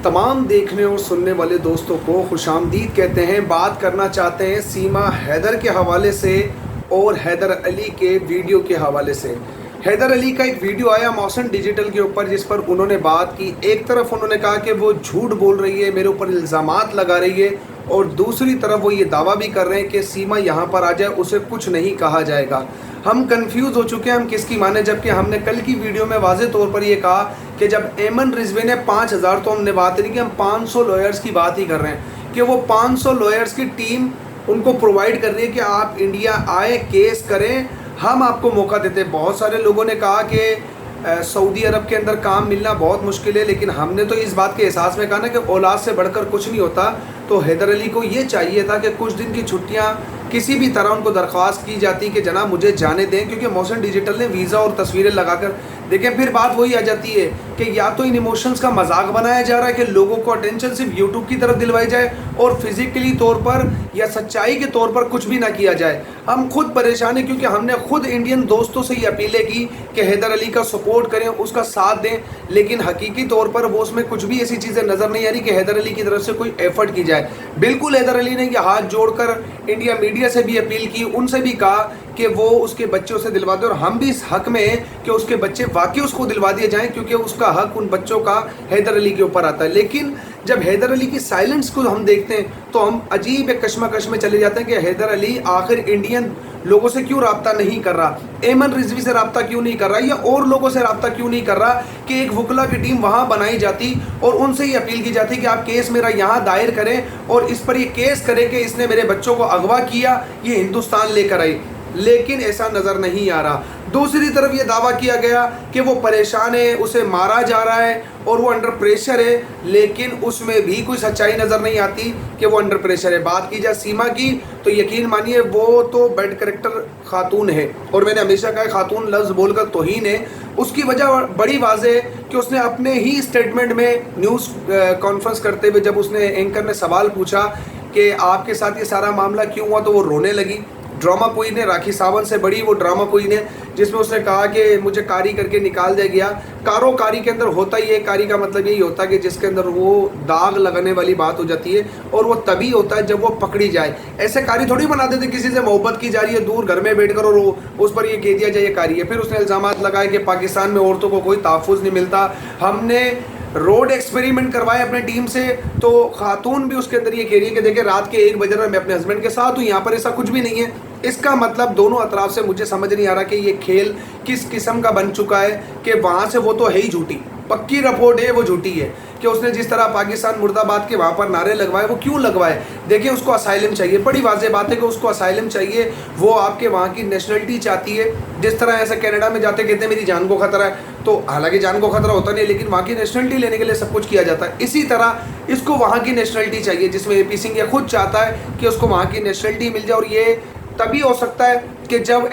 तमाम देखने और सुनने वाले दोस्तों को खुशामदीद कहते हैं। बात करना चाहते हैं सीमा हैदर के हवाले से और हैदर अली के वीडियो के हवाले से। हैदर अली का एक वीडियो आया मौसम डिजिटल के ऊपर, जिस पर उन्होंने बात की। एक तरफ उन्होंने कहा कि वो झूठ बोल रही है, मेरे ऊपर इल्ज़ामात लगा रही है, और दूसरी तरफ वो ये दावा भी कर रहे हैं कि सीमा यहाँ पर आ जाए उसे कुछ नहीं कहा जाएगा। हम कंफ्यूज हो चुके हैं हम किसकी माने, जबकि हमने कल की वीडियो में वाज़ेह तौर पर ये कहा कि जब एमन रिजवी ने 5000, तो हमने बात नहीं कि हम 500 लॉयर्स की बात ही कर रहे हैं कि वो 500 लॉयर्स की टीम उनको प्रोवाइड कर रही है कि आप इंडिया आए, केस करें, हम आपको मौका देते हैं। बहुत सारे लोगों ने कहा कि सऊदी अरब के अंदर काम मिलना बहुत मुश्किल है, लेकिन हमने तो इस बात के एहसास में कहा ना कि औलाद से बढ़कर कुछ नहीं होता। तो हैदर अली को ये चाहिए था कि कुछ दिन की छुट्टियां किसी भी तरह उनको दरख्वास्त की जाती कि जनाब मुझे जाने दें, क्योंकि मौसम डिजिटल ने वीज़ा और तस्वीरें लगाकर देखें। फिर बात वही आ जाती है कि या तो इन इमोशंस का मजाक बनाया जा रहा है कि लोगों को अटेंशन सिर्फ यूट्यूब की तरफ दिलवाई जाए और फिजिकली तौर पर या सच्चाई के तौर पर कुछ भी ना किया जाए। हम खुद परेशान हैं क्योंकि हमने खुद इंडियन दोस्तों से ये अपीलें की कि हैदर अली का सपोर्ट करें, उसका साथ दें, लेकिन हकीकी तौर पर वो उसमें कुछ भी ऐसी चीज़ें नज़र नहीं आ रही कि हैदर अली की तरफ से कोई एफर्ट की जाए। बिल्कुल हैदर अली ने ये हाथ जोड़कर इंडिया मीडिया से भी अपील की, उनसे भी कहा कि वो उसके बच्चों से दिलवा दे, और हम भी इस हक में हैं कि उसके बच्चे वाकई उसको दिलवा दिए जाएं, क्योंकि उसका हक उन बच्चों का हैदर अली के ऊपर आता है। लेकिन जब हैदर अली की साइलेंस को हम देखते हैं तो हम अजीब एक कश्मकश में चले जाते हैं कि हैदर अली आखिर इंडियन लोगों से क्यों रब्ता नहीं कर रहा, एमन रिजवी से रब्ता क्यों नहीं कर रहा, या और लोगों से रब्ता क्यों नहीं कर रहा कि एक वकला की टीम वहाँ बनाई जाती और उनसे ये अपील की जाती कि आप केस मेरा यहाँ दायर करें और इस पर ये केस करें कि इसने मेरे बच्चों को अगवा किया, ये हिंदुस्तान लेकर आई। लेकिन ऐसा नज़र नहीं आ रहा। दूसरी तरफ ये दावा किया गया कि वो परेशान है, उसे मारा जा रहा है और वो अंडर प्रेशर है, लेकिन उसमें भी कोई सच्चाई नज़र नहीं आती कि वो अंडर प्रेशर है। बात की जाए सीमा की तो यकीन मानिए वो तो बेड करेक्टर खातून है, और मैंने हमेशा कहा खातून लफ्ज़ बोलकर तौहीन है। उसकी वजह बड़ी वाज़ेह है कि उसने अपने ही स्टेटमेंट में न्यूज़ कॉन्फ्रेंस करते हुए जब उसने एंकर ने सवाल पूछा कि आपके साथ ये सारा मामला क्यों हुआ, तो वो रोने लगी। ड्रामा क्वीन है, राखी सावंत से बड़ी वो ड्रामा क्वीन है, जिसमें उसने कहा कि मुझे कारी करके निकाल दिया गया। कारी के अंदर होता ही है, कारी का मतलब यही होता है कि जिसके अंदर वो दाग लगाने वाली बात हो जाती है, और वो तभी होता है जब वो पकड़ी जाए। ऐसे कारी थोड़ी बना देते किसी से मोहब्बत की जा रही है दूर घर में बैठकर और उस पर ये कह दिया जाए ये कारी है। फिर उसने इल्ज़ामात लगाए कि पाकिस्तान में औरतों को कोई तहफ़्फ़ुज़ नहीं मिलता। हमने रोड एक्सपेरिमेंट करवाए अपने टीम से, तो खातून भी उसके अंदर ये कह रही है कि देखिए रात के 1 बजे मैं अपने हस्बैंड के साथ हूँ, यहाँ पर ऐसा कुछ भी नहीं है। इसका मतलब दोनों अतराफ से मुझे समझ नहीं आ रहा कि ये खेल किस किस्म का बन चुका है कि वहाँ से वो तो है ही झूठी, पक्की रिपोर्ट है वो झूठी है कि उसने जिस तरह पाकिस्तान मुर्दाबाद के वहाँ पर नारे लगवाए, वो क्यों लगवाए। देखिए उसको असाइलम चाहिए, बड़ी वाज़ेह बात है कि उसको असाइलम चाहिए। वो आपके वहाँ की नेशनलिटी चाहती है, जिस तरह ऐसे कनाडा में जाते कहते हैं मेरी जान को खतरा है, तो हालांकि जान को खतरा होता नहीं है, लेकिन वहाँ की नेशनलिटी लेने के लिए सब कुछ किया जाता है। इसी तरह इसको वहाँ की नेशनलिटी चाहिए, जिसमें AP सिंह ये खुद चाहता है कि उसको वहाँ की नेशनलिटी मिल जाए। और ये तभी हो सकता है कि जब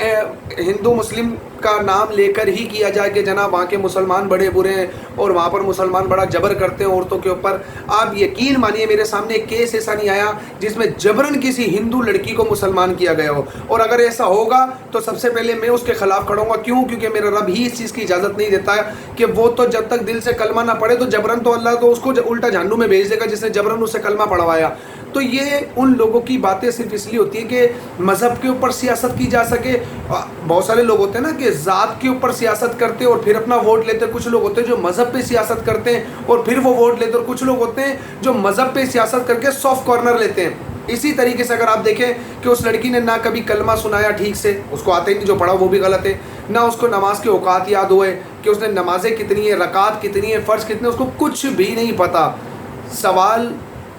हिंदू मुस्लिम का नाम लेकर ही किया जाए कि जनाब वहाँ के मुसलमान बड़े बुरे हैं और वहाँ पर मुसलमान बड़ा जबर करते हैं औरतों के ऊपर। आप यकीन मानिए मेरे सामने एक केस ऐसा नहीं आया जिसमें जबरन किसी हिंदू लड़की को मुसलमान किया गया हो, और अगर ऐसा होगा तो सबसे पहले मैं उसके खिलाफ खड़ूंगा। क्यों? क्योंकि मेरा रब ही इस चीज़ की इजाज़त नहीं देता है कि वो तो जब तक दिल से कलमा ना पढ़े तो जबरन तो अल्लाह तो उसको उल्टा जहन्नुम में भेज देगा जिसने जबरन उससे कलमा पढ़वाया। तो ये उन लोगों की बातें सिर्फ इसलिए होती है कि मज़हब के ऊपर सियासत की जा सके। बहुत सारे लोग होते हैं ना कि ज़ात के ऊपर सियासत करते हैं और फिर अपना वोट लेते हैं। कुछ लोग होते हैं जो मज़हब पे सियासत करते हैं और फिर वो वोट लेते हैं, और कुछ लोग होते हैं जो मज़हब पे सियासत करके सॉफ्ट कॉर्नर लेते हैं। इसी तरीके से अगर आप देखें कि उस लड़की ने ना कभी कलमा सुनाया ठीक से, उसको आते ही नहीं, जो पढ़ा वो भी गलत है, ना उसको नमाज के औकात याद हुए कि उसने नमाजें कितनी है, रकात कितनी है, फ़र्ज कितने, उसको कुछ भी नहीं पता। सवाल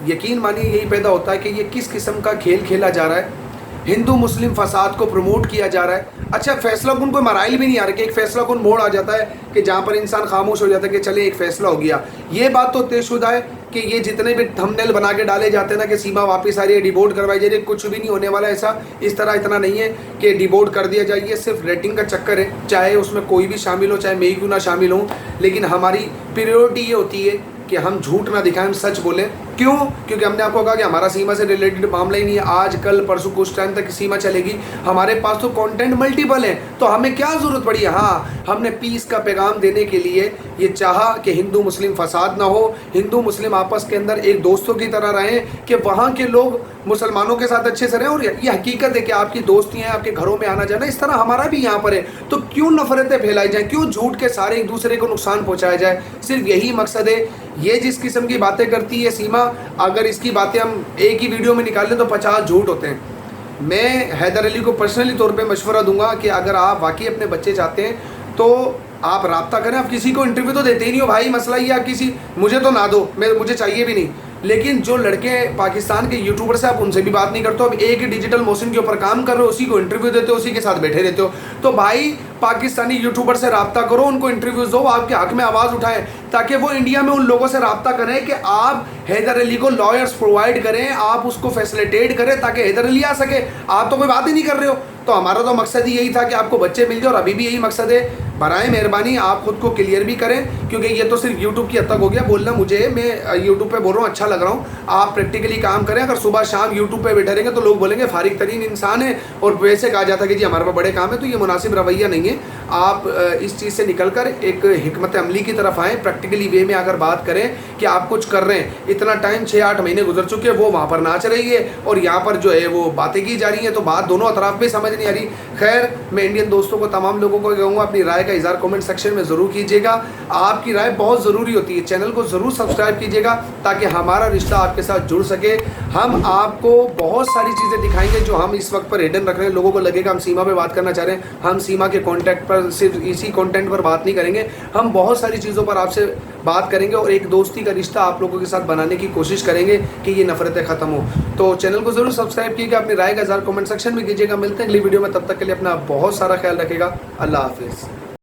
यकीन मानिए यही पैदा होता है कि ये किस किस्म का खेल खेला जा रहा है। हिंदू मुस्लिम फसाद को प्रमोट किया जा रहा है। अच्छा, फैसला कुन कोई मराइल भी नहीं आ रहा कि एक फैसला कुन मोड़ आ जाता है कि जहाँ पर इंसान खामोश हो जाता है कि चले एक फैसला हो गया। ये बात तो तयशुदा है कि ये जितने भी थंबनेल बना के डाले जाते हैं ना कि सीमा वापस आ रही है, डिबोर्ड करवाई जा रही है, कुछ भी नहीं होने वाला। ऐसा इस तरह इतना नहीं है कि डिबोर्ड कर दिया जाए, ये सिर्फ रेटिंग का चक्कर है। चाहे उसमें कोई भी शामिल हो, चाहे मैं ही क्यों ना शामिल हूँ, लेकिन हमारी प्रायोरिटी ये होती है कि हम झूठ ना दिखाएं, हम सच बोलें। क्यों? क्योंकि हमने आपको कहा कि हमारा सीमा से रिलेटेड मामला ही नहीं है, आज कल परसों कुछ टाइम तक सीमा चलेगी, हमारे पास तो कंटेंट मल्टीपल है, तो हमें क्या ज़रूरत पड़ी। हाँ, हमने पीस का पैगाम देने के लिए ये चाहा कि हिंदू मुस्लिम फसाद ना हो, हिंदू मुस्लिम आपस के अंदर एक दोस्तों की तरह रहें, कि वहाँ के लोग मुसलमानों के साथ अच्छे से रहें। और ये हकीकत है कि आपकी दोस्ती हैं, आपके घरों में आना जाना, इस तरह हमारा भी यहाँ पर है। तो क्यों नफरतें फैलाई जाए, क्यों झूठ के सारे एक दूसरे को नुकसान पहुँचाया जाए, सिर्फ यही मकसद है। ये जिस किस्म की बातें करती है सीमा, अगर इसकी बातें हम एक ही वीडियो में निकाल लें तो 50 झूठ होते हैं। मैं हैदर अली को पर्सनली तौर पे मशवरा दूंगा कि अगर आप वाकई अपने बच्चे चाहते हैं तो आप राब्ता करें। आप किसी को इंटरव्यू तो देते ही नहीं हो भाई, मसला ये, आप किसी, मुझे तो ना दो, मुझे चाहिए भी नहीं। लेकिन जो लड़के पाकिस्तान के यूट्यूबर से आप उनसे भी बात नहीं करते हो, अब एक ही डिजिटल मोशन के ऊपर काम कर रहे हो, उसी को इंटरव्यू देते हो, उसी के साथ बैठे रहते हो। तो भाई पाकिस्तानी यूट्यूबर से राब्ता करो, उनको इंटरव्यूज दो, आपके हक में आवाज़ उठाएं, ताकि वो इंडिया में उन लोगों से राब्ता करें कि आप हैदर अली को लॉयर्स प्रोवाइड करें, आप उसको फैसिलिटेट करें ताकि हैदर अली आ सके। आप तो कोई बात ही नहीं कर रहे हो। तो हमारा तो मकसद ही यही था कि आपको बच्चे मिल जाए, और अभी भी यही मकसद है। बराए मेहरबानी आप खुद को क्लियर भी करें, क्योंकि ये तो सिर्फ यूट्यूब की हद तक हो गया बोलना, मुझे मैं यूट्यूब पे बोल रहा हूँ, अच्छा लग रहा हूँ। आप प्रैक्टिकली काम करें। अगर सुबह शाम यूट्यूब पे बैठे रहेंगे तो लोग बोलेंगे फारिग तरीन इंसान है, और वैसे कहा जाता है कि जी हमारे पास बड़े काम है, तो ये मुनासिब रवैया नहीं है। आप इस चीज़ से निकल कर एक हिकमत अमली की तरफ आएँ, प्रैक्टिकली वे में अगर बात करें कि आप कुछ कर रहे हैं। इतना टाइम 6-8 महीने गुजर चुके हैं, वो वहाँ पर नाच रही है और यहाँ पर जो है वो बातें की जा रही हैं, तो बात दोनों अतराफ में समझ नहीं आ रही। खैर, मैं इंडियन दोस्तों को, तमाम लोगों को कहूँगा, अपनी राय का इज़हार कमेंट सेक्शन में ज़रूर कीजिएगा। आपकी राय बहुत ज़रूरी होती है। चैनल को ज़रूर सब्सक्राइब कीजिएगा ताकि हमारा रिश्ता आपके साथ जुड़ सके। हम आपको बहुत सारी चीज़ें दिखाएंगे जो हम इस वक्त पर हिडन रख रहे हैं। लोगों को लगेगा हम सीमा पे बात करना चाह रहे हैं, हम सीमा के कॉन्टैक्ट पर, सिर्फ इसी कॉन्टेंट पर बात नहीं करेंगे, हम बहुत सारी चीज़ों पर आपसे बात करेंगे और एक दोस्ती का रिश्ता आप लोगों के साथ बनाने की कोशिश करेंगे कि ये नफरतें ख़त्म हो। तो चैनल को ज़रूर सब्सक्राइब कीजिएगा, अपनी राय का इज़हार कमेंट सेक्शन में कीजिएगा। मिलते हैं अगली वीडियो में, तब तक के लिए अपना बहुत सारा ख्याल रखेगा। अल्लाह हाफिज़।